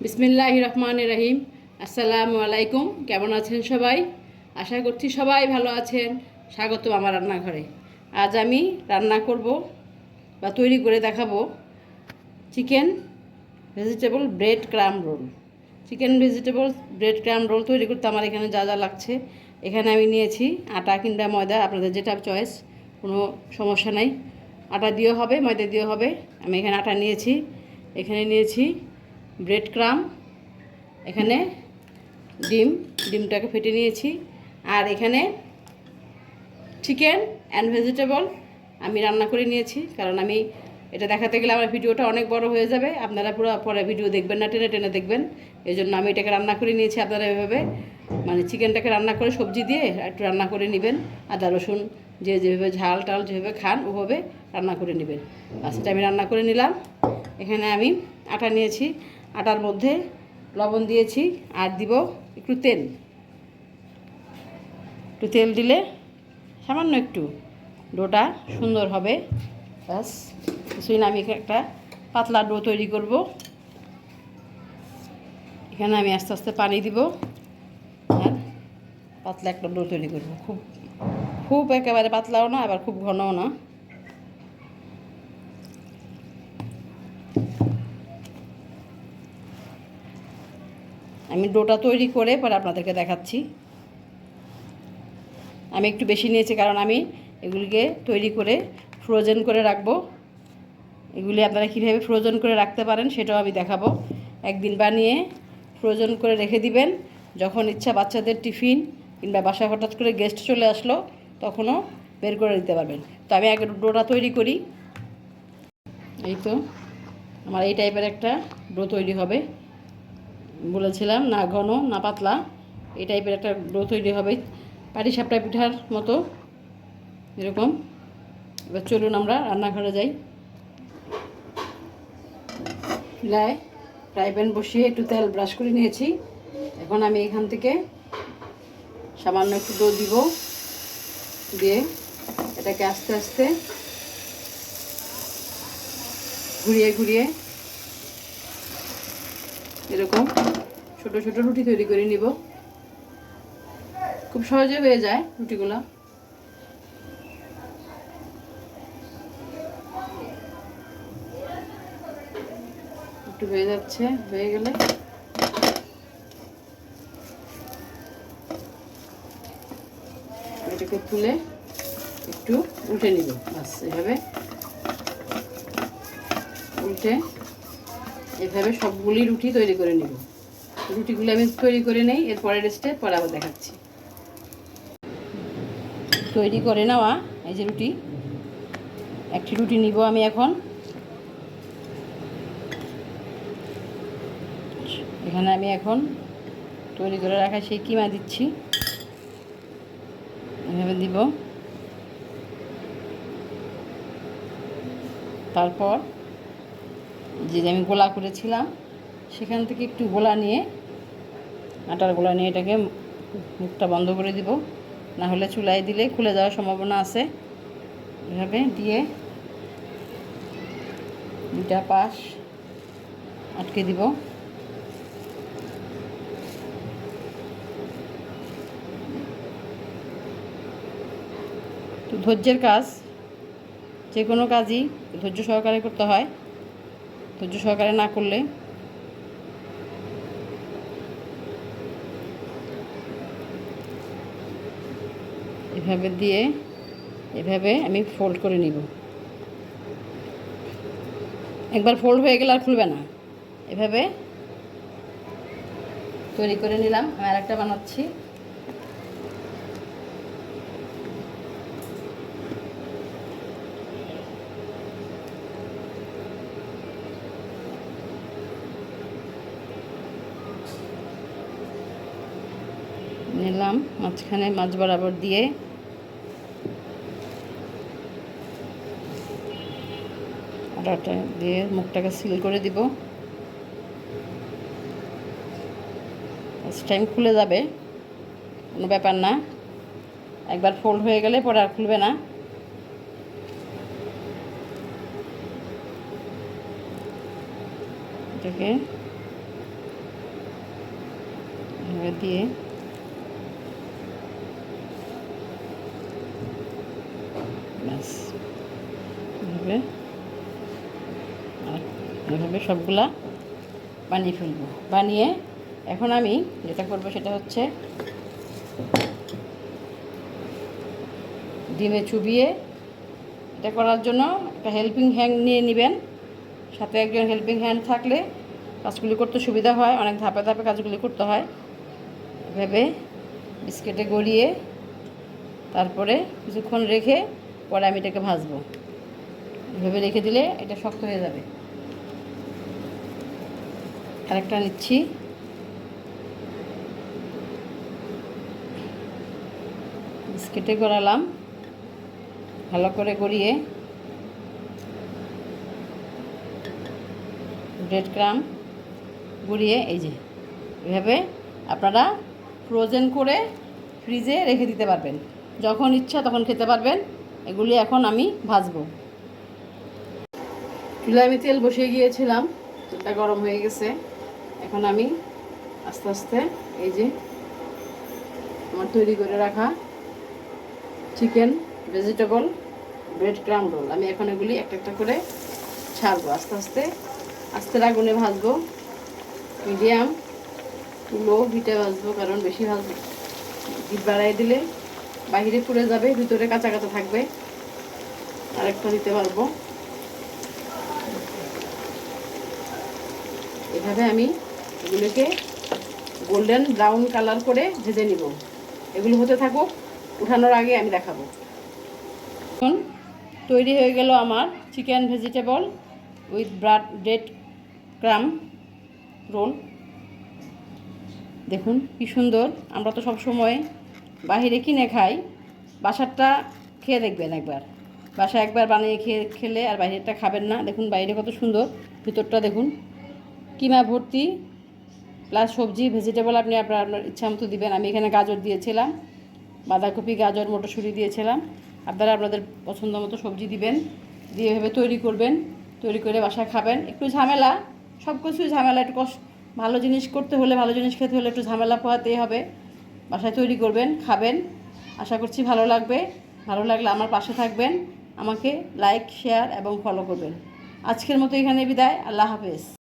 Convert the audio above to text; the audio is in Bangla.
বিসমিল্লাহির রহমানির রহিম। আসসালামু আলাইকুম। কেমন আছেন সবাই? আশা করছি সবাই ভালো আছেন। স্বাগত আমার রান্নাঘরে। আজ আমি রান্না করব বা তৈরি করে দেখাবো chicken vegetable bread crumb roll. Chicken vegetable bread crumb roll তৈরি করতে আমার এখানে যা যা লাগছে, এখানে আমি নিয়েছি আটা কিংবা ময়দা, আপনাদের যেটা চয়েস, কোনো সমস্যা নাই। আটা দিয়েও হবে, ময়দা দিয়েও হবে। আমি এখানে আটা নিয়েছি, এখানে নিয়েছি ব্রেড ক্রাম, এখানে ডিমটাকে ফেটে নিয়েছি, আর এখানে চিকেন অ্যান্ড ভেজিটেবল আমি রান্না করে নিয়েছি। কারণ আমি এটা দেখাতে গেলে আমার ভিডিওটা অনেক বড় হয়ে যাবে, আপনারা পুরো পরে ভিডিও দেখবেন না, টেনে টেনে দেখবেন। এই জন্য আমি এটাকে রান্না করে নিয়েছি। আপনারা এভাবে মানে চিকেনটাকে রান্না করে সবজি দিয়ে একটু রান্না করে নেবেন, আদা রসুন যে যেভাবে ঝাল টাল যেভাবে খান ওভাবে রান্না করে নেবেন। সেটা আমি রান্না করে নিলাম। এখানে আমি আটা নিয়েছি, আটার মধ্যে লবণ দিয়েছি, আর দিব একটু তেল। একটু তেল দিলে সামান্য একটু ডোটা সুন্দর হবে। ব্যাস, কিছুই না। আমি একটা পাতলা ডো তৈরি করব। এখানে আমি আস্তে আস্তে পানি দিব আর পাতলা একটা ডো তৈরি করব। খুব খুব একেবারে পাতলাও না, আবার খুব ঘনও না। আমি ডোটা তৈরি করে পরে আপনাদেরকে দেখাচ্ছি। আমি একটু বেশি নিয়েছি কারণ আমি এগুলিকে তৈরি করে ফ্রোজেন করে রাখবো। এগুলি আপনারা কীভাবে ফ্রোজেন করে রাখতে পারেন সেটাও আমি দেখাবো। একদিন বানিয়ে ফ্রোজেন করে রেখে দিবেন, যখন ইচ্ছা বাচ্চাদের টিফিন কিংবা বাসায় হঠাৎ করে গেস্ট চলে আসলো তখনও বের করে দিতে পারবেন। তো আমি আগে ডোটা তৈরি করি। এই তো আমার এই টাইপের একটা ডো তৈরি হবে, বলেছিলাম না ঘন না পাতলা, এই টাইপের একটা ডো তৈরি হবে, পাটিসাপটা পিঠার মতো এরকম। এবার চলুন আমরা রান্নাঘরে যাই। চুলায় ফ্রাই প্যান বসিয়ে একটু তেল ব্রাশ করে নিয়েছি। এখন আমি এখান থেকে সামান্য একটু ডো দিব, দিয়ে এটাকে আস্তে আস্তে ঘুরিয়ে ঘুরিয়ে এরকম ছোট ছোট রুটি তৈরি করে নিব। খুব সহজে হয়ে যায় রুটিগুলো। একটু হয়ে যাচ্ছে, হয়ে গেলে এটাকে তুলে একটু উল্টে নিব। বাস, এভাবে উল্টে এভাবে সবগুলি রুটি তৈরি করে নিব। রুটিগুলো আমি তৈরি করে নেই, এরপরের স্টেপ পরে আবার দেখাচ্ছি। তৈরি করে নেওয়া এই যে রুটি, একটি রুটি নিব আমি এখন। এখানে আমি এখন তৈরি করে রাখা সেই কিমা দিচ্ছি, এভাবে দিব। তারপর যে আমি গোলা করেছিলাম সেখান থেকে একটু গোলা নিয়ে, আটার গোলা নিয়ে এটাকে মুখটা বন্ধ করে দিব, না হলে চুলায় দিলে খুলে যাওয়ার সম্ভাবনা আছে। এভাবে দিয়ে দুটা পাশ আটকে দিব। তো ধৈর্যের কাজ, যে কোনো কাজই ধৈর্য সহকারে করতে হয়। ধৈর্য সহকারে না করলে এভাবে দিয়ে এভাবে আমি ফোল্ড করে নিব। একবার ফোল্ড হয়ে গেলে আর খুলবে না। এভাবে তৈরি করে নিলাম। আমি আরেকটা বানাচ্ছি। নিলাম, মাঝখানে মাছ বরাবর দিয়ে আটাটা দিয়ে মুখটাকে সিল করে দিব। ফার্স্ট টাইম খুলে যাবে, কোনো ব্যাপার না। একবার ফোল্ড হয়ে গেলে পরে আর খুলবে না। এটাকে এভাবে দিয়ে ব্যাস এভাবে আর এভাবে সবগুলা বানিয়ে ফেলবো। বানিয়ে এখন আমি যেটা করবো সেটা হচ্ছে ডিমে চুবিয়ে, এটা করার জন্য একটা হেল্পিং হ্যান্ড নিয়ে নেবেন। সাথে একজন হেল্পিং হ্যান্ড থাকলে কাজগুলি করতে সুবিধা হয়, অনেক ধাপে ধাপে কাজগুলি করতে হয়। এভাবে বিস্কিটে গড়িয়ে তারপরে কিছুক্ষণ রেখে পরে আমি এটাকে ভাজবো। এভাবে রেখে দিলে এটা শক্ত হয়ে যাবে। আরেকটা নিচ্ছি, বিস্কিটে গড়ালাম, ভালো করে গড়িয়ে ব্রেড ক্রাম গুঁড়িয়ে এই যে এভাবে আপনারা ফ্রোজেন করে ফ্রিজে রেখে দিতে পারবেন, যখন ইচ্ছা তখন খেতে পারবেন। এগুলি এখন আমি ভাজবো। চুলায় আমি তেল বসিয়ে গিয়েছিলাম, তেলটা গরম হয়ে গেছে। এখন আমি আস্তে আস্তে এই যে আমার তৈরি করে রাখা chicken vegetable bread crumb roll, আমি এখন এগুলি একটা একটা করে ছাড়বো। আস্তে আস্তে আস্তে আগুনে ভাজবো, মিডিয়াম টু লো হিটে ভাজবো, কারণ বেশি ভাজবো হিট বাড়াই দিলে বাহিরে পুড়ে যাবে, ভিতরে কাঁচা কাঁচা থাকবে। আরেকটা দিতে পারবো। এভাবে আমি এগুলোকে গোল্ডেন ব্রাউন কালার করে ভেজে নিব। এগুলো হতে থাকুক, উঠানোর আগে আমি দেখাবো। এখন তৈরি হয়ে গেল আমার chicken vegetable with bread crumb roll. দেখুন কি সুন্দর। আমরা তো সব সময় বাহিরে কিনে খাই, বাসারটা খেয়ে দেখবেন একবার। বাসায় একবার বানিয়ে খেলে আর বাইরেরটা খাবেন না। দেখুন বাইরে কত সুন্দর, ভিতরটা দেখুন কিমা ভর্তি, প্লাস সবজি ভেজিটেবল আপনি আপনার ইচ্ছা মতো দিবেন। আমি এখানে গাজর দিয়েছিলাম, বাঁধাকপি, গাজর, মটরশুঁটি দিয়েছিলাম। আপনারা আপনাদের পছন্দ মতো সবজি দিবেন, দিয়ে এভাবে তৈরি করবেন, তৈরি করে বাসায় খাবেন। একটু ঝামেলা, সব কিছুই ঝামেলা, একটু ভালো জিনিস করতে হলে, ভালো জিনিস খেতে হলে একটু ঝামেলা পোহাতেই হবে। বাসায় তৈরি করবেন, খাবেন। আশা করছি ভালো লাগবে। ভালো লাগলে আমার পাশে থাকবেন, আমাকে লাইক, শেয়ার এবং ফলো করবেন। আজকের মতো এখানে বিদায়। আল্লাহ হাফেজ।